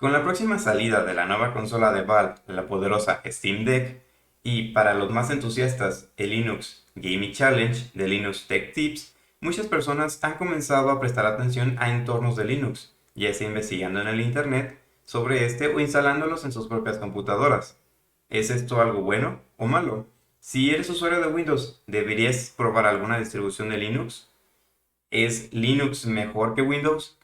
Con la próxima salida de la nueva consola de Valve, la poderosa Steam Deck, y para los más entusiastas, el Linux Gaming Challenge de Linux Tech Tips, muchas personas han comenzado a prestar atención a entornos de Linux, ya sea investigando en el Internet sobre este o instalándolos en sus propias computadoras. ¿Es esto algo bueno o malo? Si eres usuario de Windows, ¿deberías probar alguna distribución de Linux? ¿Es Linux mejor que Windows?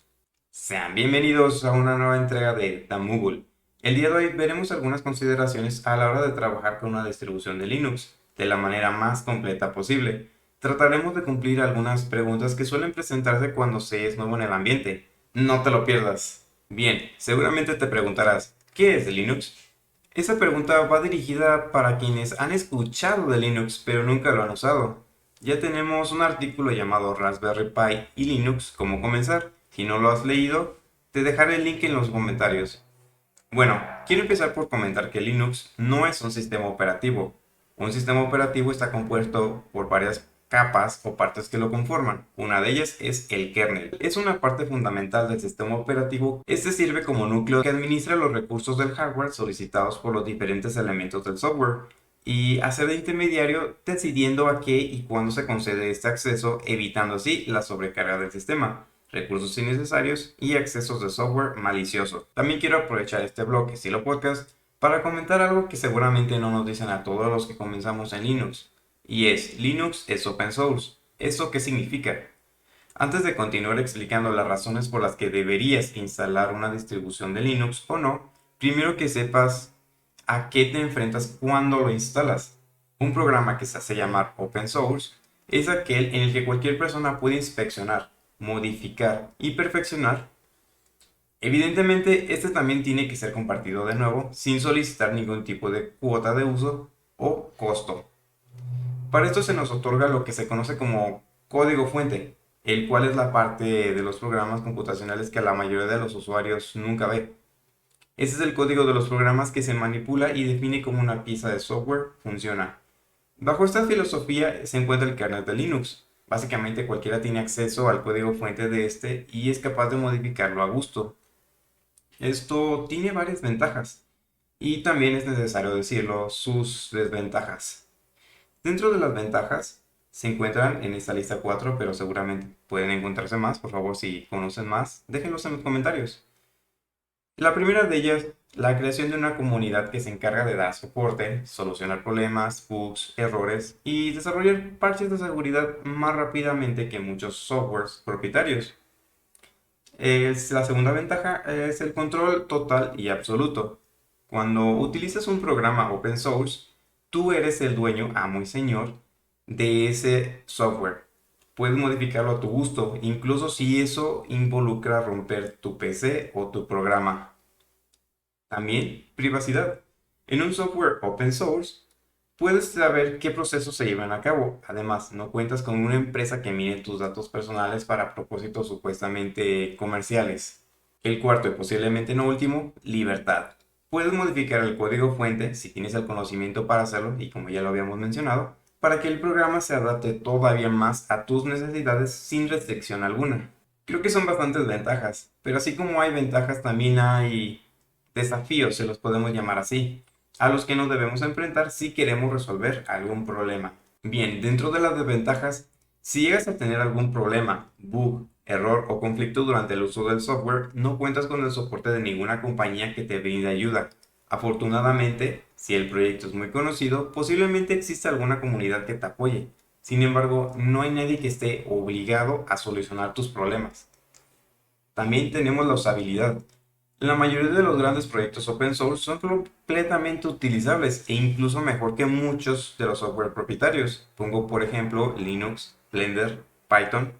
Sean bienvenidos a una nueva entrega de Tamoogle. El día de hoy veremos algunas consideraciones a la hora de trabajar con una distribución de Linux de la manera más completa posible. Trataremos de cumplir algunas preguntas que suelen presentarse cuando se es nuevo en el ambiente. No te lo pierdas. Bien, seguramente te preguntarás, ¿qué es Linux? Esa pregunta va dirigida para quienes han escuchado de Linux pero nunca lo han usado. Ya tenemos un artículo llamado Raspberry Pi y Linux, cómo comenzar. Si no lo has leído, te dejaré el link en los comentarios. Bueno, quiero empezar por comentar que Linux no es un sistema operativo. Un sistema operativo está compuesto por varias capas o partes que lo conforman. Una de ellas es el kernel. Es una parte fundamental del sistema operativo. Este sirve como núcleo que administra los recursos del hardware solicitados por los diferentes elementos del software y hace de intermediario decidiendo a qué y cuándo se concede este acceso, evitando así la sobrecarga del sistema, recursos innecesarios y excesos de software malicioso. También quiero aprovechar este blog estilo podcast para comentar algo que seguramente no nos dicen a todos los que comenzamos en Linux, y es Linux es open source. ¿Eso qué significa? Antes de continuar explicando las razones por las que deberías instalar una distribución de Linux o no, primero que sepas a qué te enfrentas cuando lo instalas. Un programa que se hace llamar open source es aquel en el que cualquier persona puede inspeccionar, modificar y perfeccionar. Evidentemente, este también tiene que ser compartido de nuevo sin solicitar ningún tipo de cuota de uso o costo. Para esto se nos otorga lo que se conoce como código fuente, el cual es la parte de los programas computacionales que la mayoría de los usuarios nunca ve. Ese es el código de los programas que se manipula y define cómo una pieza de software funciona. Bajo esta filosofía se encuentra el kernel de Linux. Básicamente cualquiera tiene acceso al código fuente de este y es capaz de modificarlo a gusto. Esto tiene varias ventajas y también es necesario decirlo, sus desventajas. Dentro de las ventajas se encuentran en esta lista 4, pero seguramente pueden encontrarse más. Por favor, si conocen más, déjenlos en los comentarios. La primera de ellas, la creación de una comunidad que se encarga de dar soporte, solucionar problemas, bugs, errores y desarrollar parches de seguridad más rápidamente que muchos softwares propietarios. La segunda ventaja es el control total y absoluto. Cuando utilizas un programa open source, tú eres el dueño, amo y señor de ese software. Puedes modificarlo a tu gusto, incluso si eso involucra romper tu PC o tu programa. También, privacidad. En un software open source, puedes saber qué procesos se llevan a cabo. Además, no cuentas con una empresa que mire tus datos personales para propósitos supuestamente comerciales. El cuarto y posiblemente no último, libertad. Puedes modificar el código fuente si tienes el conocimiento para hacerlo y como ya lo habíamos mencionado, para que el programa se adapte todavía más a tus necesidades sin restricción alguna. Creo que son bastantes ventajas, pero así como hay ventajas también hay desafíos, se los podemos llamar así, a los que nos debemos enfrentar si queremos resolver algún problema. Bien, dentro de las desventajas, si llegas a tener algún problema, bug, error o conflicto durante el uso del software, no cuentas con el soporte de ninguna compañía que te brinde ayuda. Afortunadamente, si el proyecto es muy conocido, posiblemente exista alguna comunidad que te apoye. Sin embargo, no hay nadie que esté obligado a solucionar tus problemas. También tenemos la usabilidad. La mayoría de los grandes proyectos open source son completamente utilizables e incluso mejor que muchos de los software propietarios. Pongo por ejemplo Linux, Blender, Python.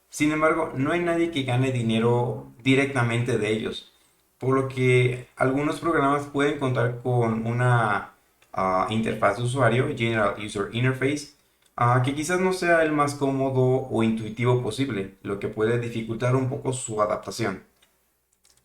Sin embargo, no hay nadie que gane dinero directamente de ellos, por lo que algunos programas pueden contar con una interfaz de usuario, General User Interface, que quizás no sea el más cómodo o intuitivo posible, lo que puede dificultar un poco su adaptación.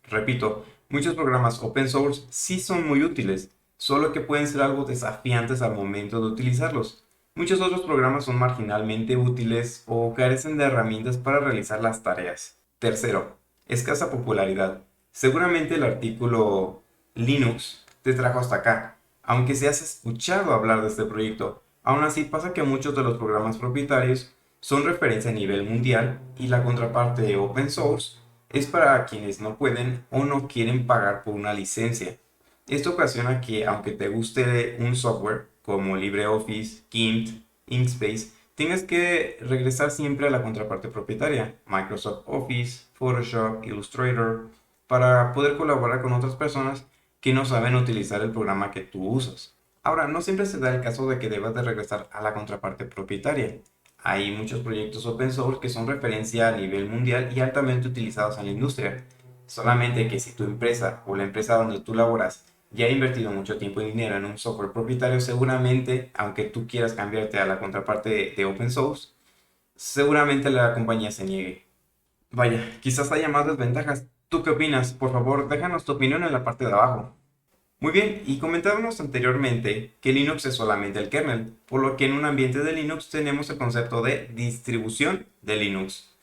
Repito, muchos programas open source sí son muy útiles, solo que pueden ser algo desafiantes al momento de utilizarlos. Muchos otros programas son marginalmente útiles o carecen de herramientas para realizar las tareas. Tercero, escasa popularidad. Seguramente el artículo Linux te trajo hasta acá, aunque se has escuchado hablar de este proyecto. Aún así pasa que muchos de los programas propietarios son referencia a nivel mundial y la contraparte open source es para quienes no pueden o no quieren pagar por una licencia. Esto ocasiona que, aunque te guste un software como LibreOffice, GIMP, Inkspace, tengas que regresar siempre a la contraparte propietaria, Microsoft Office, Photoshop, Illustrator, para poder colaborar con otras personas que no saben utilizar el programa que tú usas. Ahora, no siempre se da el caso de que debas de regresar a la contraparte propietaria. Hay muchos proyectos open source que son referencia a nivel mundial y altamente utilizados en la industria. Solamente que si tu empresa o la empresa donde tú laboras ya ha invertido mucho tiempo y dinero en un software propietario, seguramente, aunque tú quieras cambiarte a la contraparte de open source, seguramente la compañía se niegue. Vaya, quizás haya más desventajas. ¿Tú qué opinas? Por favor, déjanos tu opinión en la parte de abajo. Muy bien, y comentábamos anteriormente que Linux es solamente el kernel, por lo que en un ambiente de Linux tenemos el concepto de distribución de Linux.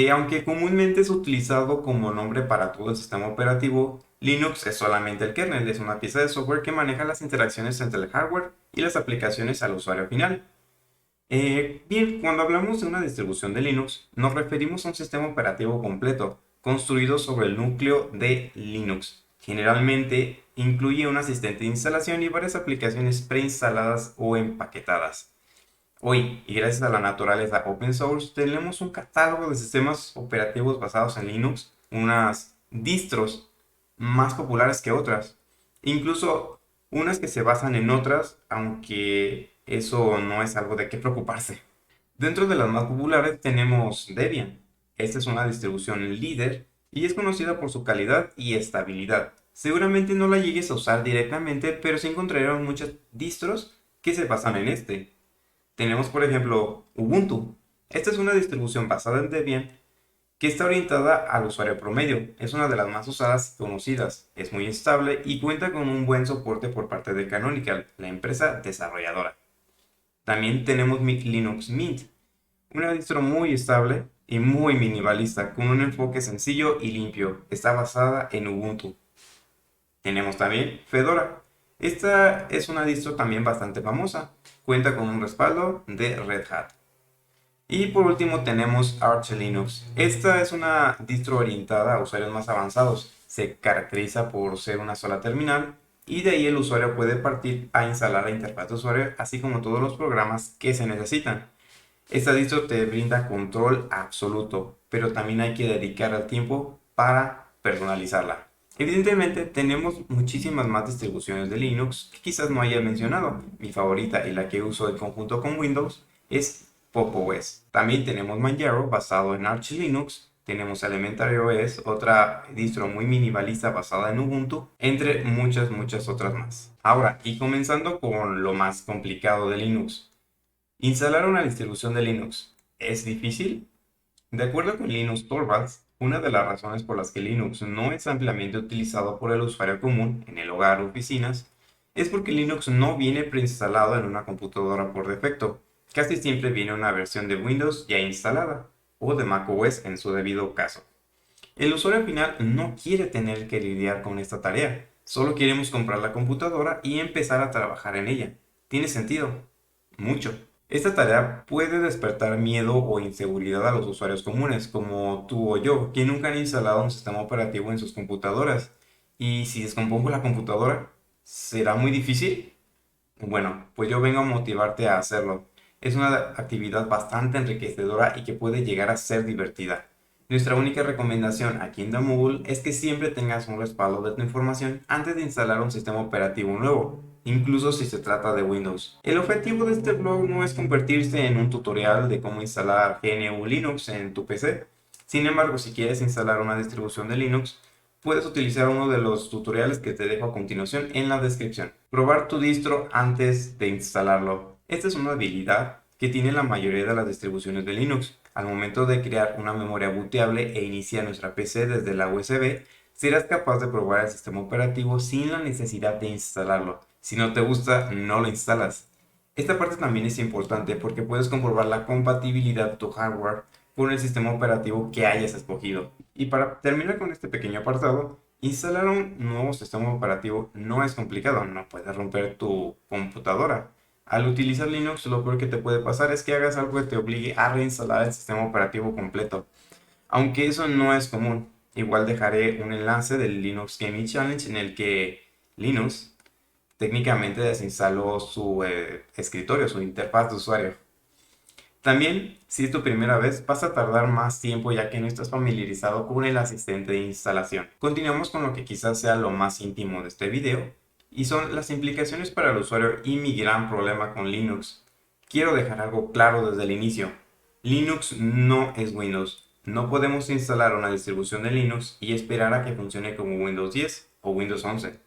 Aunque comúnmente es utilizado como nombre para todo el sistema operativo, Linux es solamente el kernel, es una pieza de software que maneja las interacciones entre el hardware y las aplicaciones al usuario final. Bien, cuando hablamos de una distribución de Linux, nos referimos a un sistema operativo completo, construido sobre el núcleo de Linux. Generalmente incluye un asistente de instalación y varias aplicaciones preinstaladas o empaquetadas. Hoy, y gracias a la naturaleza open source, tenemos un catálogo de sistemas operativos basados en Linux, unas distros más populares que otras, incluso unas que se basan en otras, aunque eso no es algo de qué preocuparse. Dentro de las más populares tenemos Debian. Esta es una distribución líder y es conocida por su calidad y estabilidad. Seguramente no la llegues a usar directamente, pero sí encontrarás muchas distros que se basan en este. Tenemos, por ejemplo, Ubuntu. Esta es una distribución basada en Debian que está orientada al usuario promedio. Es una de las más usadas y conocidas. Es muy estable y cuenta con un buen soporte por parte de Canonical, la empresa desarrolladora. También tenemos Linux Mint, una distro muy estable y muy minimalista, con un enfoque sencillo y limpio. Está basada en Ubuntu. Tenemos también Fedora. Esta es una distro también bastante famosa. Cuenta con un respaldo de Red Hat. Y por último tenemos Arch Linux. Esta es una distro orientada a usuarios más avanzados. Se caracteriza por ser una sola terminal y de ahí el usuario puede partir a instalar la interfaz de usuario así como todos los programas que se necesitan. Esta distro te brinda control absoluto, pero también hay que dedicar el tiempo para personalizarla. Evidentemente tenemos muchísimas más distribuciones de Linux que quizás no haya mencionado. Mi favorita y la que uso en conjunto con Windows es Pop! OS. También tenemos Manjaro basado en Arch Linux. Tenemos Elementary OS, otra distro muy minimalista basada en Ubuntu, entre muchas otras más. Ahora, y comenzando con lo más complicado de Linux. Instalar una distribución de Linux es difícil. De acuerdo con Linus Torvalds, una de las razones por las que Linux no es ampliamente utilizado por el usuario común en el hogar o oficinas es porque Linux no viene preinstalado en una computadora por defecto. Casi siempre viene una versión de Windows ya instalada, o de macOS en su debido caso. El usuario final no quiere tener que lidiar con esta tarea, solo queremos comprar la computadora y empezar a trabajar en ella. ¿Tiene sentido? Mucho. Esta tarea puede despertar miedo o inseguridad a los usuarios comunes, como tú o yo, que nunca han instalado un sistema operativo en sus computadoras. ¿Y si descompongo la computadora? ¿Será muy difícil? Bueno, pues yo vengo a motivarte a hacerlo. Es una actividad bastante enriquecedora y que puede llegar a ser divertida. Nuestra única recomendación aquí en Damoogle es que siempre tengas un respaldo de tu información antes de instalar un sistema operativo nuevo, incluso si se trata de Windows. El objetivo de este blog no es convertirse en un tutorial de cómo instalar GNU Linux en tu PC. Sin embargo, si quieres instalar una distribución de Linux, puedes utilizar uno de los tutoriales que te dejo a continuación en la descripción. Probar tu distro antes de instalarlo. Esta es una habilidad que tiene la mayoría de las distribuciones de Linux. Al momento de crear una memoria booteable e iniciar nuestra PC desde la USB, serás capaz de probar el sistema operativo sin la necesidad de instalarlo. Si no te gusta, no lo instalas. Esta parte también es importante porque puedes comprobar la compatibilidad de tu hardware con el sistema operativo que hayas escogido. Y para terminar con este pequeño apartado, instalar un nuevo sistema operativo no es complicado, no puedes romper tu computadora. Al utilizar Linux, lo peor que te puede pasar es que hagas algo que te obligue a reinstalar el sistema operativo completo. Aunque eso no es común, igual dejaré un enlace del Linux Gaming Challenge en el que Linux técnicamente desinstaló su escritorio, su interfaz de usuario. También, si es tu primera vez, vas a tardar más tiempo ya que no estás familiarizado con el asistente de instalación. Continuamos con lo que quizás sea lo más íntimo de este video, y son las implicaciones para el usuario y mi gran problema con Linux. Quiero dejar algo claro desde el inicio. Linux no es Windows. No podemos instalar una distribución de Linux y esperar a que funcione como Windows 10 o Windows 11.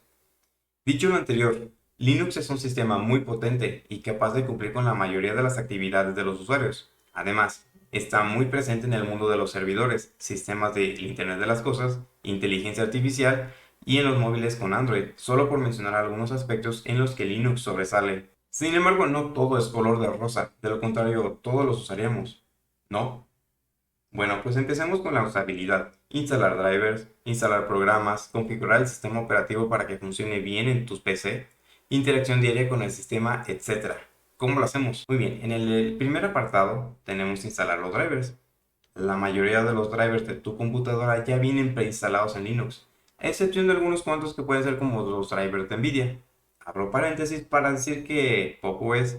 Dicho lo anterior, Linux es un sistema muy potente y capaz de cumplir con la mayoría de las actividades de los usuarios. Además, está muy presente en el mundo de los servidores, sistemas de Internet de las Cosas, inteligencia artificial y en los móviles con Android, solo por mencionar algunos aspectos en los que Linux sobresale. Sin embargo, no todo es color de rosa, de lo contrario, todos los usaríamos, ¿no? Bueno, pues empecemos con la usabilidad. Instalar drivers, instalar programas, configurar el sistema operativo para que funcione bien en tus PC, interacción diaria con el sistema, etc. ¿Cómo lo hacemos? Muy bien, en el primer apartado tenemos instalar los drivers. La mayoría de los drivers de tu computadora ya vienen preinstalados en Linux, a excepción de algunos cuantos que pueden ser como los drivers de Nvidia. Abro paréntesis para decir que PopOS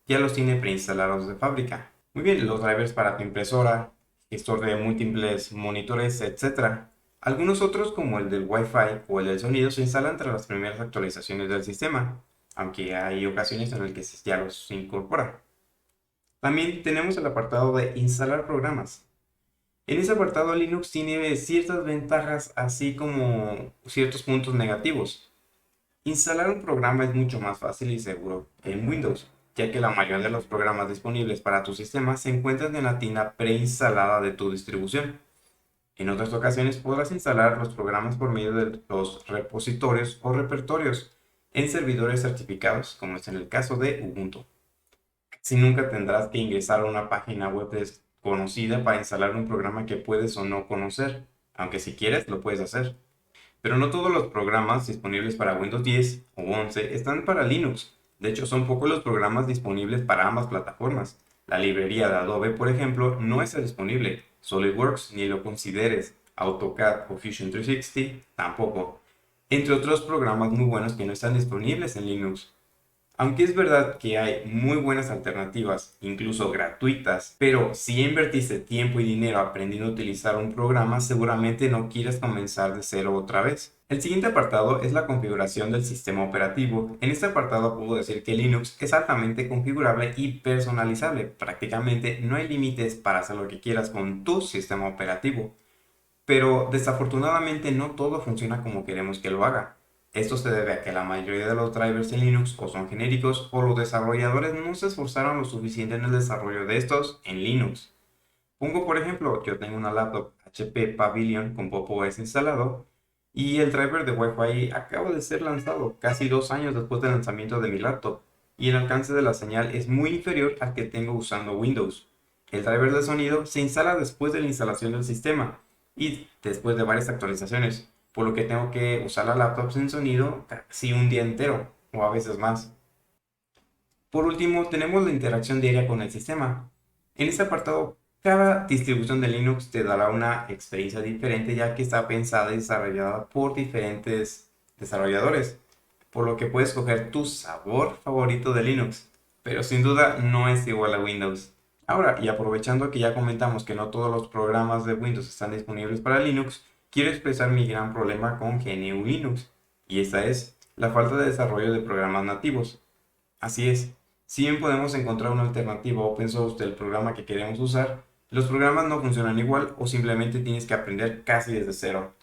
ya los tiene preinstalados de fábrica. Muy bien, los drivers para tu impresora, gestor de múltiples monitores, etc. Algunos otros como el del Wi-Fi o el del sonido se instalan tras las primeras actualizaciones del sistema, aunque hay ocasiones en las que ya los incorpora. También tenemos el apartado de instalar programas. En ese apartado Linux tiene ciertas ventajas así como ciertos puntos negativos. Instalar un programa es mucho más fácil y seguro que en Windows, ya que la mayoría de los programas disponibles para tu sistema se encuentran en la tienda preinstalada de tu distribución. En otras ocasiones podrás instalar los programas por medio de los repositorios o repertorios en servidores certificados, como es en el caso de Ubuntu. Si nunca tendrás que ingresar a una página web desconocida para instalar un programa que puedes o no conocer, aunque si quieres lo puedes hacer. Pero no todos los programas disponibles para Windows 10 o 11 están para Linux. De hecho, son pocos los programas disponibles para ambas plataformas. La librería de Adobe, por ejemplo, no está disponible. SolidWorks ni lo consideres. AutoCAD o Fusion 360 tampoco. Entre otros programas muy buenos que no están disponibles en Linux. Aunque es verdad que hay muy buenas alternativas, incluso gratuitas, pero si invertiste tiempo y dinero aprendiendo a utilizar un programa, seguramente no quieres comenzar de cero otra vez. El siguiente apartado es la configuración del sistema operativo. En este apartado puedo decir que Linux es altamente configurable y personalizable. Prácticamente no hay límites para hacer lo que quieras con tu sistema operativo. Pero desafortunadamente no todo funciona como queremos que lo haga. Esto se debe a que la mayoría de los drivers en Linux o son genéricos o los desarrolladores no se esforzaron lo suficiente en el desarrollo de estos en Linux. Pongo por ejemplo, yo tengo una laptop HP Pavilion con PopOS instalado y el driver de Wi-Fi acaba de ser lanzado casi 2 años después del lanzamiento de mi laptop y el alcance de la señal es muy inferior al que tengo usando Windows. El driver de sonido se instala después de la instalación del sistema y después de varias actualizaciones, por lo que tengo que usar la laptop sin sonido casi un día entero o a veces más. Por último, tenemos la interacción diaria con el sistema. En este apartado, cada distribución de Linux te dará una experiencia diferente ya que está pensada y desarrollada por diferentes desarrolladores, por lo que puedes escoger tu sabor favorito de Linux, pero sin duda no es igual a Windows. Ahora, y aprovechando que ya comentamos que no todos los programas de Windows están disponibles para Linux, quiero expresar mi gran problema con GNU Linux, y esta es la falta de desarrollo de programas nativos. Así es, si bien podemos encontrar una alternativa open source del programa que queremos usar, los programas no funcionan igual o simplemente tienes que aprender casi desde cero.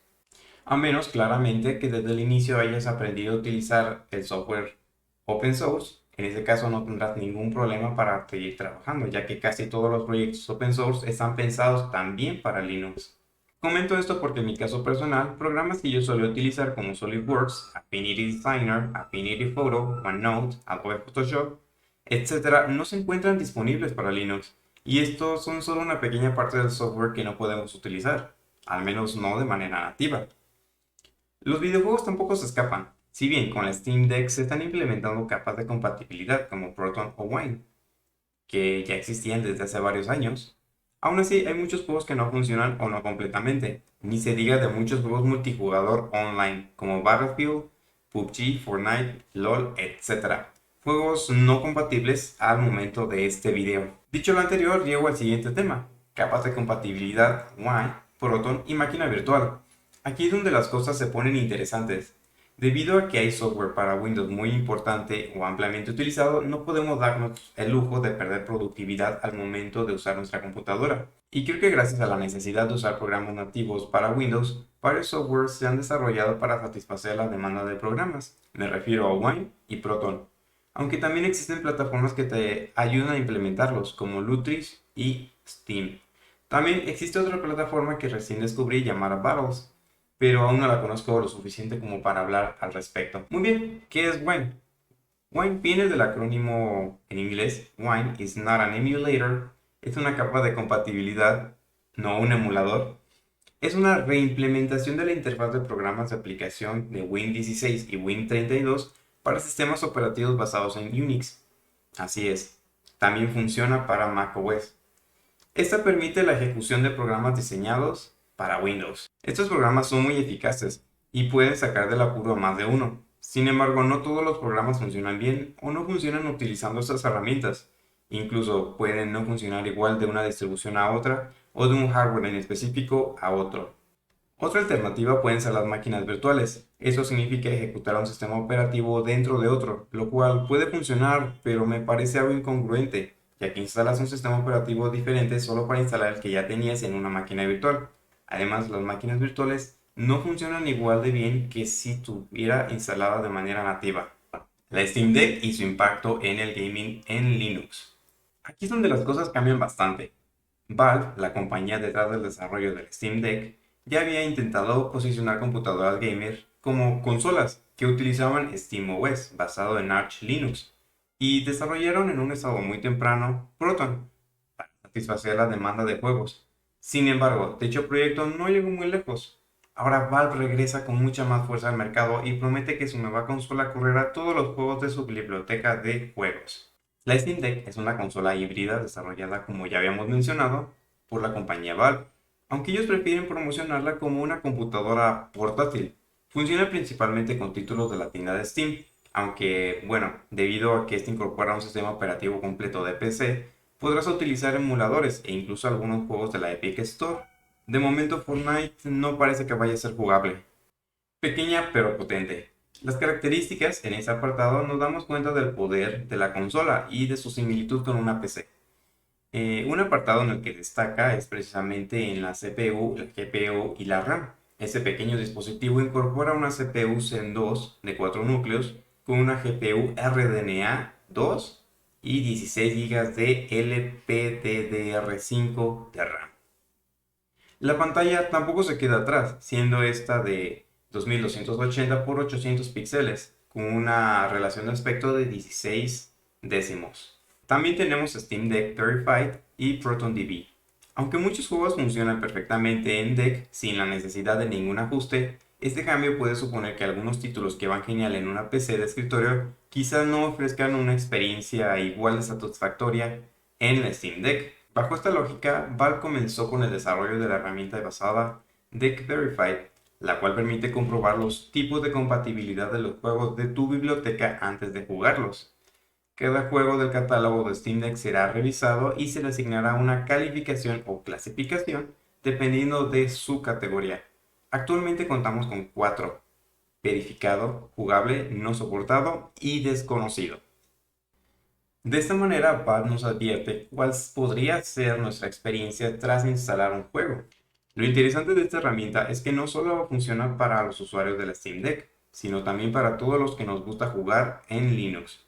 A menos claramente que desde el inicio hayas aprendido a utilizar el software open source. En ese caso no tendrás ningún problema para seguir trabajando, ya que casi todos los proyectos open source están pensados también para Linux. Comento esto porque en mi caso personal, programas que yo suelo utilizar como SolidWorks, Affinity Designer, Affinity Photo, OneNote, Adobe Photoshop, etc., no se encuentran disponibles para Linux. y estos son solo una pequeña parte del software que no podemos utilizar, al menos no de manera nativa. Los videojuegos tampoco se escapan, si bien con la Steam Deck se están implementando capas de compatibilidad como Proton o Wine, que ya existían desde hace varios años. Aún así, hay muchos juegos que no funcionan o no completamente, ni se diga de muchos juegos multijugador online como Battlefield, PUBG, Fortnite, LOL, etc. Juegos no compatibles al momento de este video. Dicho lo anterior, llego al siguiente tema: capas de compatibilidad Wine, Proton y máquina virtual. Aquí es donde las cosas se ponen interesantes. Debido a que hay software para Windows muy importante o ampliamente utilizado, no podemos darnos el lujo de perder productividad al momento de usar nuestra computadora. Y creo que gracias a la necesidad de usar programas nativos para Windows, varios softwares se han desarrollado para satisfacer la demanda de programas. Me refiero a Wine y Proton. Aunque también existen plataformas que te ayudan a implementarlos, como Lutris y Steam. También existe otra plataforma que recién descubrí llamada Battles, pero aún no la conozco lo suficiente como para hablar al respecto. Muy bien, ¿qué es Wine? Wine viene del acrónimo en inglés Wine is not an emulator. Es una capa de compatibilidad, no un emulador. Es una reimplementación de la interfaz de programas de aplicación de Win16 y Win32 para sistemas operativos basados en Unix. Así es, también funciona para macOS. Esta permite la ejecución de programas diseñados para Windows. Estos programas son muy eficaces y pueden sacar del apuro a más de uno. Sin embargo, no todos los programas funcionan bien o no funcionan utilizando estas herramientas. Incluso pueden no funcionar igual de una distribución a otra o de un hardware en específico a otro. Otra alternativa pueden ser las máquinas virtuales. Eso significa ejecutar un sistema operativo dentro de otro, lo cual puede funcionar, pero me parece algo incongruente, ya que instalas un sistema operativo diferente solo para instalar el que ya tenías en una máquina virtual. Además, las máquinas virtuales no funcionan igual de bien que si tuviera instalada de manera nativa. La Steam Deck y su impacto en el gaming en Linux. Aquí es donde las cosas cambian bastante. Valve, la compañía detrás del desarrollo del Steam Deck, ya había intentado posicionar computadoras gamer como consolas que utilizaban SteamOS basado en Arch Linux y desarrollaron en un estado muy temprano Proton para satisfacer la demanda de juegos. Sin embargo, dicho proyecto no llegó muy lejos. Ahora Valve regresa con mucha más fuerza al mercado y promete que su nueva consola correrá todos los juegos de su biblioteca de juegos. La Steam Deck es una consola híbrida desarrollada, como ya habíamos mencionado, por la compañía Valve, aunque ellos prefieren promocionarla como una computadora portátil. Funciona principalmente con títulos de la tienda de Steam, aunque, bueno, debido a que este incorpora un sistema operativo completo de PC, podrás utilizar emuladores e incluso algunos juegos de la Epic Store. De momento Fortnite no parece que vaya a ser jugable. Pequeña pero potente. Las características en este apartado nos damos cuenta del poder de la consola y de su similitud con una PC. Un apartado en el que destaca es precisamente en la CPU, la GPU y la RAM. Este pequeño dispositivo incorpora una CPU Zen 2 de 4 núcleos con una GPU RDNA 2 y 16 GB de LPDDR5 de RAM. La pantalla tampoco se queda atrás, siendo esta de 2280 por 800 píxeles, con una relación de aspecto de 16 décimos. También tenemos Steam Deck Verified y ProtonDB. Aunque muchos juegos funcionan perfectamente en Deck sin la necesidad de ningún ajuste, este cambio puede suponer que algunos títulos que van genial en una PC de escritorio quizás no ofrezcan una experiencia igual de satisfactoria en la Steam Deck. Bajo esta lógica, Valve comenzó con el desarrollo de la herramienta basada Deck Verified, la cual permite comprobar los tipos de compatibilidad de los juegos de tu biblioteca antes de jugarlos. Cada juego del catálogo de Steam Deck será revisado y se le asignará una calificación o clasificación dependiendo de su categoría. Actualmente contamos con 4: verificado, jugable, no soportado y desconocido. De esta manera, Valve nos advierte cuál podría ser nuestra experiencia tras instalar un juego. Lo interesante de esta herramienta es que no solo funciona para los usuarios de la Steam Deck, sino también para todos los que nos gusta jugar en Linux.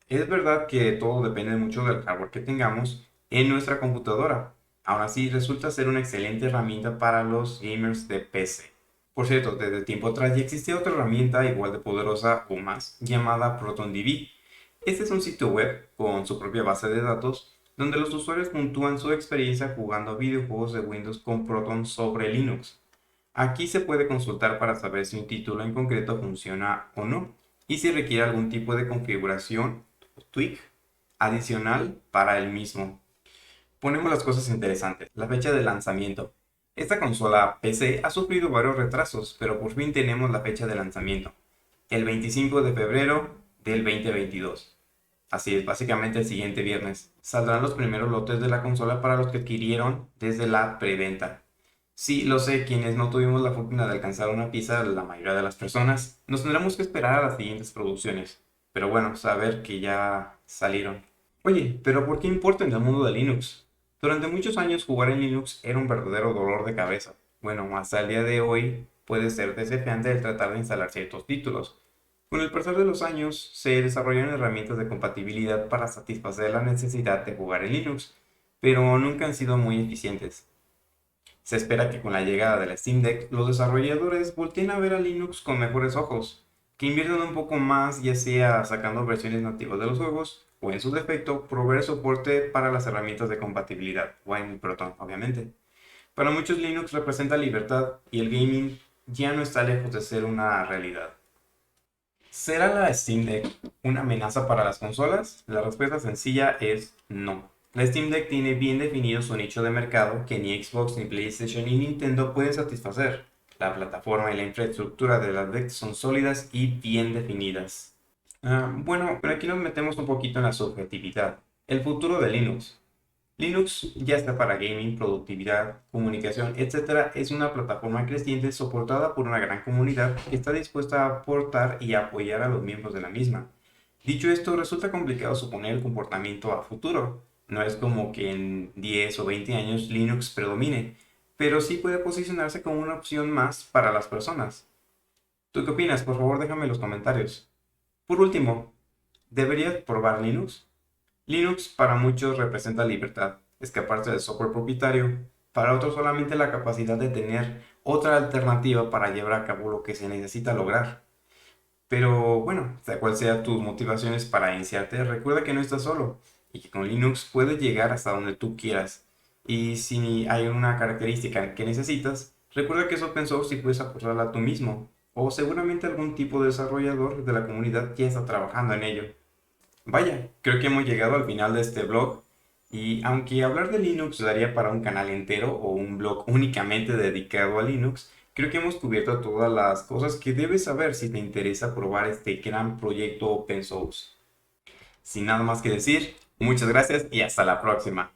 Es verdad que todo depende mucho del hardware que tengamos en nuestra computadora. Aún así, resulta ser una excelente herramienta para los gamers de PC. Por cierto, desde tiempo atrás ya existía otra herramienta igual de poderosa o más, llamada ProtonDB. Este es un sitio web con su propia base de datos donde los usuarios puntúan su experiencia jugando videojuegos de Windows con Proton sobre Linux. Aquí se puede consultar para saber si un título en concreto funciona o no y si requiere algún tipo de configuración o tweak adicional para el mismo. Ponemos las cosas interesantes. La fecha de lanzamiento. Esta consola PC ha sufrido varios retrasos, pero por fin tenemos la fecha de lanzamiento. El 25 de febrero del 2022. Así es, básicamente el siguiente viernes. Saldrán los primeros lotes de la consola para los que adquirieron desde la preventa. Sí, lo sé, quienes no tuvimos la fortuna de alcanzar una pieza, la mayoría de las personas, nos tendremos que esperar a las siguientes producciones. Pero bueno, saber que ya salieron. Oye, pero ¿por qué importa en el mundo de Linux? Durante muchos años jugar en Linux era un verdadero dolor de cabeza. Bueno, hasta el día de hoy puede ser desafiante el tratar de instalar ciertos títulos. Con el pasar de los años, se desarrollaron herramientas de compatibilidad para satisfacer la necesidad de jugar en Linux, pero nunca han sido muy eficientes. Se espera que con la llegada de la Steam Deck, los desarrolladores volteen a ver a Linux con mejores ojos, que inviertan un poco más, ya sea sacando versiones nativas de los juegos, o en su defecto, proveer soporte para las herramientas de compatibilidad, Wine y Proton, obviamente. Para muchos Linux representa libertad y el gaming ya no está lejos de ser una realidad. ¿Será la Steam Deck una amenaza para las consolas? La respuesta sencilla es no. La Steam Deck tiene bien definido su nicho de mercado que ni Xbox, ni PlayStation, ni Nintendo pueden satisfacer. La plataforma y la infraestructura de la Deck son sólidas y bien definidas. Bueno, pero aquí nos metemos un poquito en la subjetividad. El futuro de Linux. Linux, ya sea para gaming, productividad, comunicación, etcétera, es una plataforma creciente soportada por una gran comunidad que está dispuesta a aportar y apoyar a los miembros de la misma. Dicho esto, resulta complicado suponer el comportamiento a futuro. No es como que en 10 o 20 años Linux predomine, pero sí puede posicionarse como una opción más para las personas. ¿Tú qué opinas? Por favor, déjame en los comentarios. Por último, ¿deberías probar Linux? Linux para muchos representa libertad, escaparse del software propietario, para otros solamente la capacidad de tener otra alternativa para llevar a cabo lo que se necesita lograr. Pero bueno, sea cual sea tus motivaciones para iniciarte, recuerda que no estás solo y que con Linux puedes llegar hasta donde tú quieras. Y si hay una característica que necesitas, recuerda que es open source y puedes aportarla tú mismo. O seguramente algún tipo de desarrollador de la comunidad ya está trabajando en ello. Vaya, creo que hemos llegado al final de este blog y aunque hablar de Linux daría para un canal entero o un blog únicamente dedicado a Linux, creo que hemos cubierto todas las cosas que debes saber si te interesa probar este gran proyecto open source. Sin nada más que decir, muchas gracias y hasta la próxima.